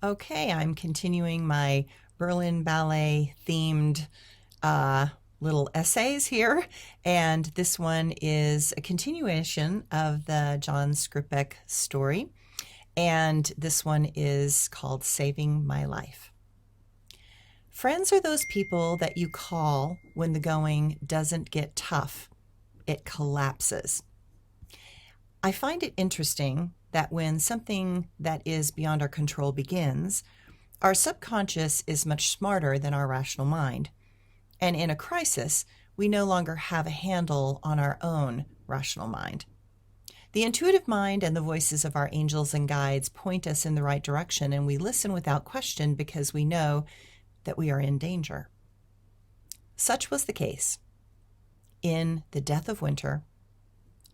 Okay, I'm continuing my Berlin Ballet themed little essays here, and this one is a continuation of the John Skripek story, and this one is called Saving My Life. Friends are those people that you call when the going doesn't get tough, it collapses. I find it interesting that when something that is beyond our control begins, our subconscious is much smarter than our rational mind. And in a crisis, we no longer have a handle on our own rational mind. The intuitive mind and the voices of our angels and guides point us in the right direction, and we listen without question because we know that we are in danger. Such was the case in the death of winter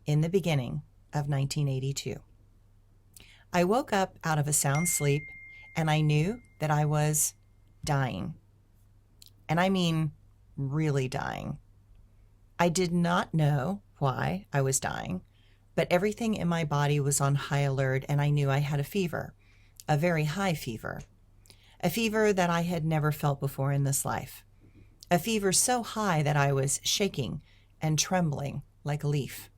in the beginning of 1982. I woke up out of a sound sleep and I knew that I was dying. And I mean really dying. I did not know why I was dying, but everything in my body was on high alert and I knew I had a fever, a very high fever, a fever that I had never felt before in this life, a fever so high that I was shaking and trembling like a leaf.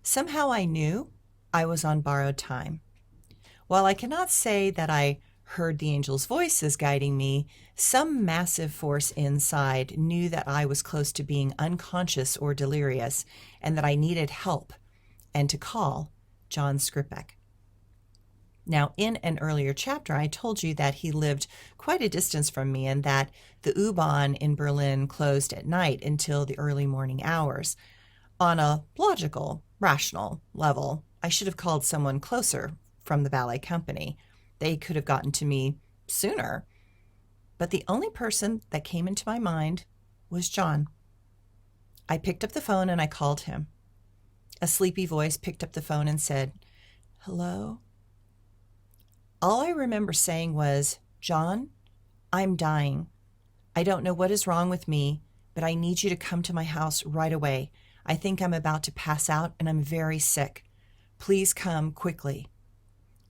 Somehow I knew I was on borrowed time. While I cannot say that I heard the angel's voices guiding me, some massive force inside knew that I was close to being unconscious or delirious and that I needed help and to call John Skripek. Now, in an earlier chapter, I told you that he lived quite a distance from me and that the U-Bahn in Berlin closed at night until the early morning hours. On a logical, rational level, I should have called someone closer from the ballet company. They could have gotten to me sooner. But the only person that came into my mind was John. I picked up the phone and I called him. A sleepy voice picked up the phone and said, "Hello?" All I remember saying was, "John, I'm dying. I don't know what is wrong with me, but I need you to come to my house right away. I think I'm about to pass out and I'm very sick. Please come quickly."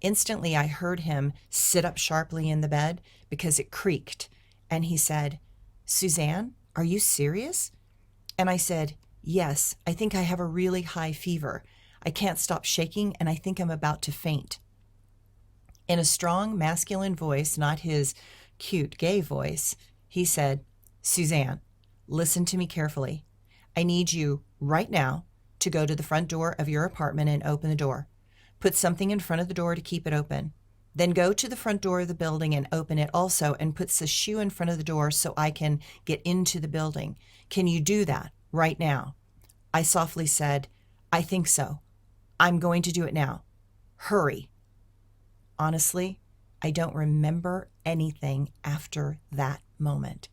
Instantly, I heard him sit up sharply in the bed because it creaked, and he said, "Suzanne, are you serious?" And I said, "Yes, I think I have a really high fever. I can't stop shaking, and I think I'm about to faint." In a strong masculine voice, not his cute gay voice, he said, "Suzanne, listen to me carefully. I need you right now to go to the front door of your apartment and open the door. Put something in front of the door to keep it open. Then go to the front door of the building and open it also and put the shoe in front of the door so I can get into the building. Can you do that right now?" I softly said, "I think so. I'm going to do it now. Hurry." Honestly, I don't remember anything after that moment.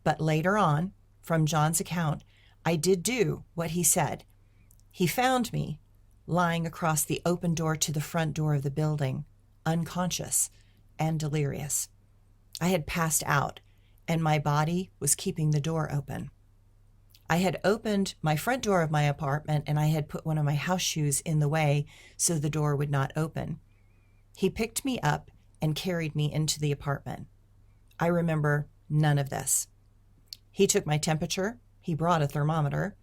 But later on, from John's account, I did do what he said. He found me lying across the open door to the front door of the building, unconscious and delirious. I had passed out, and my body was keeping the door open. I had opened my front door of my apartment, and I had put one of my house shoes in the way so the door would not open. He picked me up and carried me into the apartment. I remember none of this. He took my temperature. He brought a thermometer,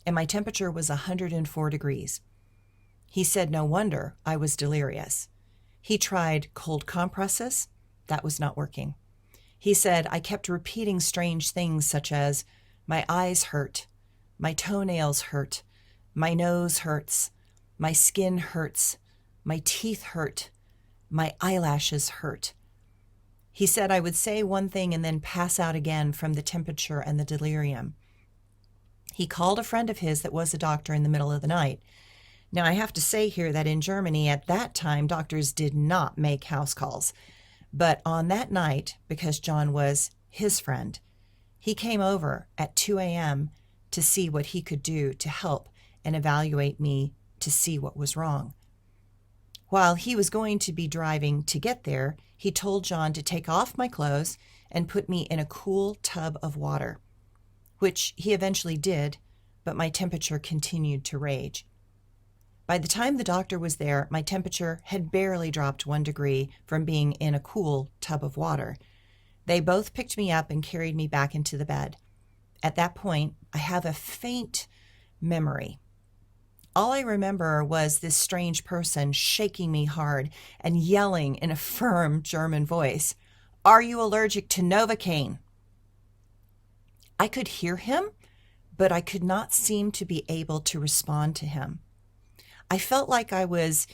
and my temperature was 104 degrees. He said no wonder I was delirious. He tried cold compresses. That was not working. He said I kept repeating strange things such as, "My eyes hurt, my toenails hurt, my nose hurts, my skin hurts, my teeth hurt, my eyelashes hurt." He said I would say one thing and then pass out again from the temperature and the delirium. He called a friend of his that was a doctor in the middle of the night. Now, I have to say here that in Germany at that time, doctors did not make house calls. But on that night, because John was his friend, he came over at 2 a.m. to see what he could do to help and evaluate me to see what was wrong. While he was going to be driving to get there, he told John to take off my clothes and put me in a cool tub of water, which he eventually did, but my temperature continued to rage. By the time the doctor was there, my temperature had barely dropped 1 degree from being in a cool tub of water. They both picked me up and carried me back into the bed. At that point, I have a faint memory. All I remember was this strange person shaking me hard and yelling in a firm German voice, "Are you allergic to Novocaine?" I could hear him, but I could not seem to be able to respond to him. I felt like I was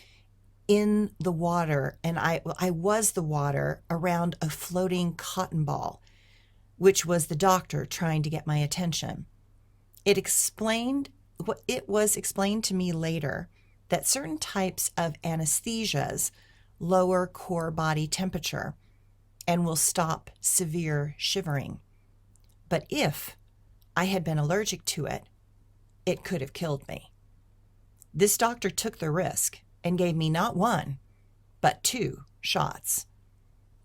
in the water, and I was the water around a floating cotton ball, which was the doctor trying to get my attention. It was explained to me later that certain types of anesthesias lower core body temperature and will stop severe shivering. But if I had been allergic to it, it could have killed me. This doctor took the risk and gave me not 1, but 2 shots.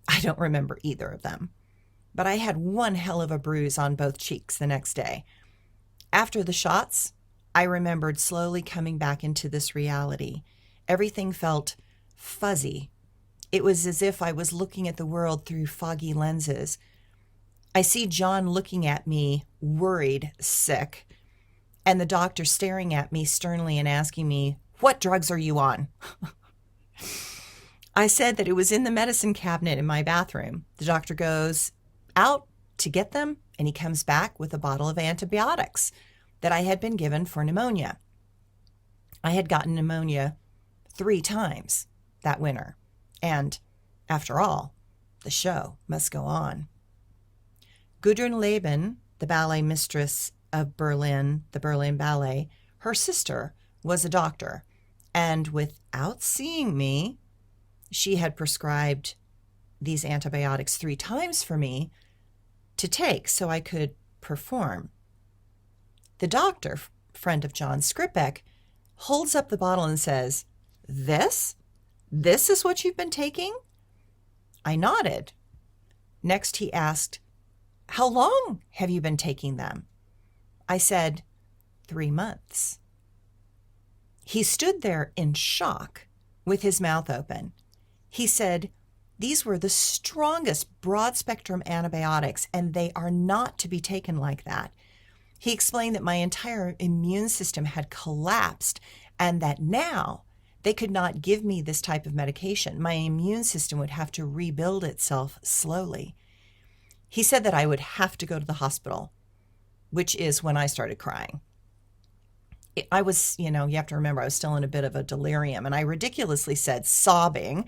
I don't remember either of them, but I had one hell of a bruise on both cheeks the next day. After the shots, I remembered slowly coming back into this reality. Everything felt fuzzy. It was as if I was looking at the world through foggy lenses. I see John looking at me, worried, sick, and the doctor staring at me sternly and asking me, "What drugs are you on?" I said that it was in the medicine cabinet in my bathroom. The doctor goes out to get them, and he comes back with a bottle of antibiotics that I had been given for pneumonia. I had gotten pneumonia 3 times that winter, and after all, the show must go on. Gudrun Leben, the ballet mistress of Berlin, the Berlin Ballet, her sister was a doctor, and without seeing me, she had prescribed these antibiotics 3 times for me to take so I could perform. The doctor, friend of John Skripek, holds up the bottle and says, This is what you've been taking?" I nodded. Next he asked, "How long have you been taking them?" I said, 3 months. He stood there in shock with his mouth open. He said, "These were the strongest broad-spectrum antibiotics, and they are not to be taken like that." He explained that my entire immune system had collapsed and that now they could not give me this type of medication. My immune system would have to rebuild itself slowly. He said that I would have to go to the hospital, which is when I started crying. I was, you have to remember, I was still in a bit of a delirium, and I ridiculously said, sobbing,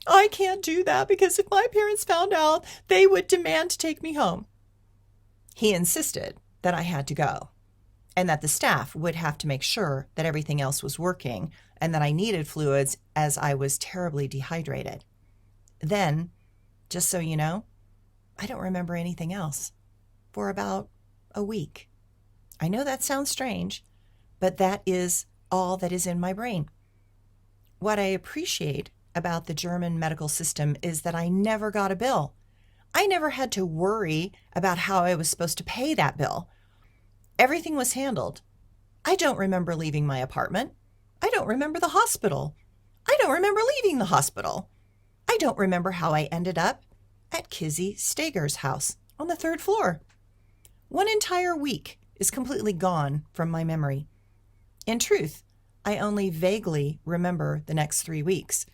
"I can't do that because if my parents found out, they would demand to take me home." He insisted that I had to go and that the staff would have to make sure that everything else was working and that I needed fluids as I was terribly dehydrated. Then, just so you know, I don't remember anything else for about a week. I know that sounds strange, but that is all that is in my brain. What I appreciate about the German medical system is that I never got a bill. I never had to worry about how I was supposed to pay that bill. Everything was handled. I don't remember leaving my apartment. I don't remember the hospital. I don't remember leaving the hospital. I don't remember how I ended up at Kizzy Steger's house on the 3rd floor. 1 entire week is completely gone from my memory. In truth, I only vaguely remember the next 3 weeks.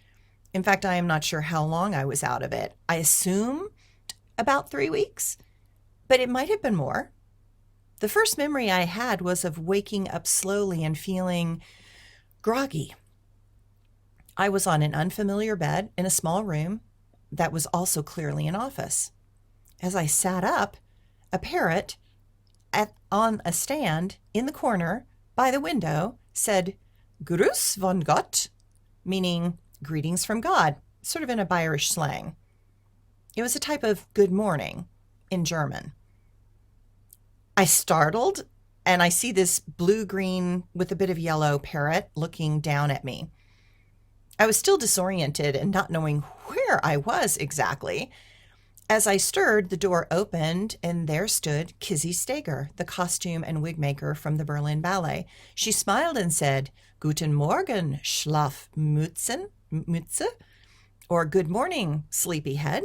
In fact, I am not sure how long I was out of it. I assumed about 3 weeks, but it might have been more. The first memory I had was of waking up slowly and feeling groggy. I was on an unfamiliar bed in a small room that was also clearly an office. As I sat up, a parrot on a stand in the corner by the window said, "Gruß von Gott," meaning greetings from God, sort of in a Bayerish slang. It was a type of good morning in German. I startled, and I see this blue-green with a bit of yellow parrot looking down at me. I was still disoriented and not knowing where I was exactly. As I stirred, the door opened, and there stood Kizzy Steger, the costume and wig maker from the Berlin Ballet. She smiled and said, Guten Morgen, Schlafmütze, or good morning, sleepyhead.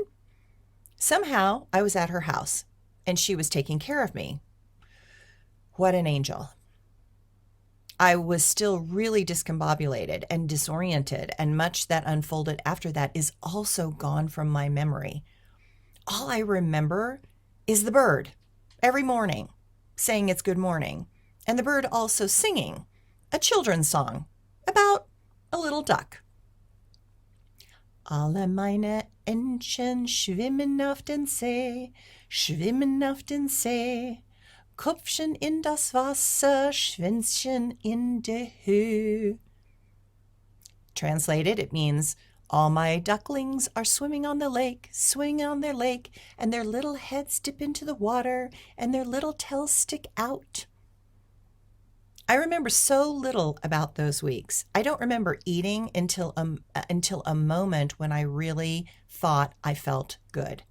Somehow I was at her house, and she was taking care of me. What an angel. I was still really discombobulated and disoriented, and much that unfolded after that is also gone from my memory. All I remember is the bird every morning saying it's good morning, and the bird also singing a children's song about a little duck. Alle meine Entchen schwimmen auf den See, schwimmen auf den See. Kopfchen in das Wasser, Schwänzchen in der Höhe. Translated, it means, all my ducklings are swimming on the lake, swinging on their lake, and their little heads dip into the water, and their little tails stick out. I remember so little about those weeks. I don't remember eating until a moment when I really thought I felt good.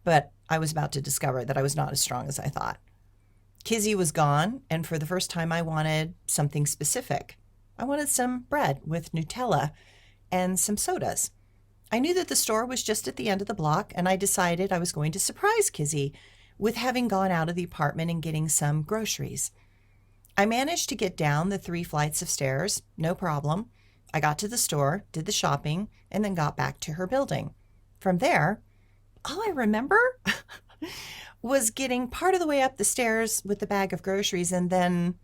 But I was about to discover that I was not as strong as I thought. Kizzy was gone, and for the first time I wanted something specific. I wanted some bread with Nutella and some sodas. I knew that the store was just at the end of the block, and I decided I was going to surprise Kizzy with having gone out of the apartment and getting some groceries. I managed to get down the 3 flights of stairs, no problem. I got to the store, did the shopping, and then got back to her building. From there, all I remember was getting part of the way up the stairs with the bag of groceries and then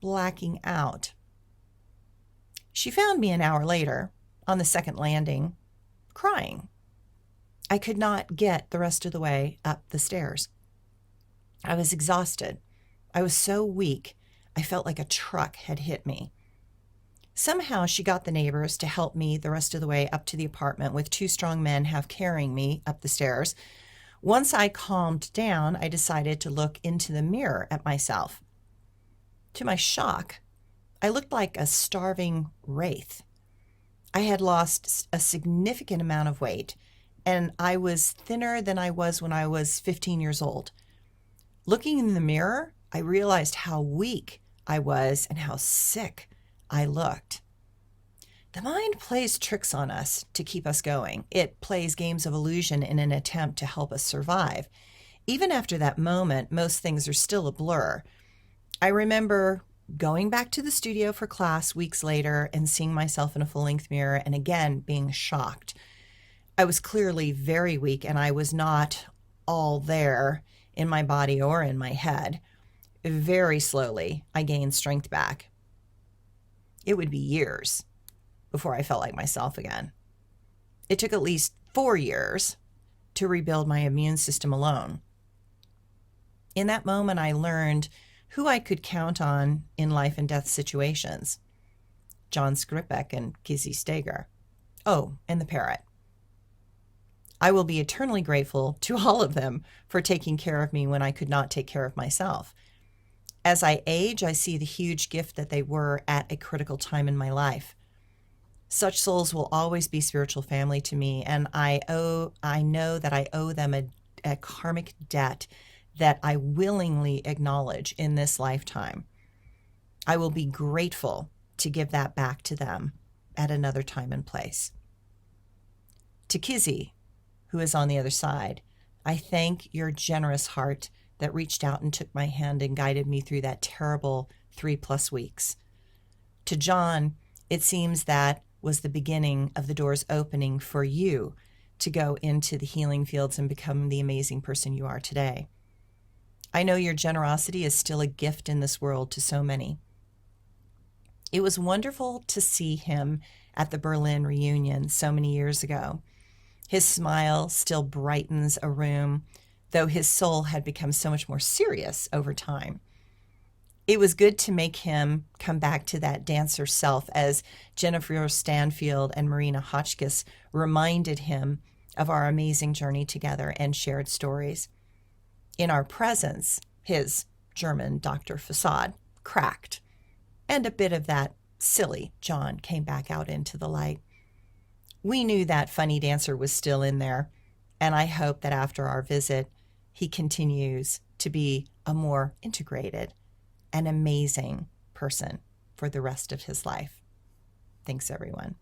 blacking out. She found me an hour later on the second landing, crying. I could not get the rest of the way up the stairs. I was exhausted. I was so weak, I felt like a truck had hit me. Somehow she got the neighbors to help me the rest of the way up to the apartment, with 2 strong men half carrying me up the stairs. Once I calmed down, I decided to look into the mirror at myself. To my shock, I looked like a starving wraith. I had lost a significant amount of weight, and I was thinner than I was when I was 15 years old. Looking in the mirror, I realized how weak I was and how sick I looked. The mind plays tricks on us to keep us going. It plays games of illusion in an attempt to help us survive. Even after that moment, most things are still a blur. I remember going back to the studio for class weeks later and seeing myself in a full-length mirror and again being shocked. I was clearly very weak, and I was not all there in my body or in my head. Very slowly, I gained strength back. It would be years before I felt like myself again. It took at least 4 years to rebuild my immune system alone. In that moment, I learned who I could count on in life and death situations. John Skripek and Kizzy Steger. Oh, and the parrot. I will be eternally grateful to all of them for taking care of me when I could not take care of myself. As I age, I see the huge gift that they were at a critical time in my life. Such souls will always be spiritual family to me, and I know that I owe them a karmic debt that I willingly acknowledge in this lifetime. I will be grateful to give that back to them at another time and place. To Kizzy, who is on the other side, I thank your generous heart that reached out and took my hand and guided me through that terrible 3+ weeks. To John, it seems that was the beginning of the doors opening for you to go into the healing fields and become the amazing person you are today. I know your generosity is still a gift in this world to so many. It was wonderful to see him at the Berlin reunion so many years ago. His smile still brightens a room, though his soul had become so much more serious over time. It was good to make him come back to that dancer self, as Jennifer Stanfield and Marina Hotchkiss reminded him of our amazing journey together and shared stories. In our presence, his German doctor facade cracked, and a bit of that silly John came back out into the light. We knew that funny dancer was still in there, and I hope that after our visit, he continues to be a more integrated and amazing person for the rest of his life. Thanks, everyone.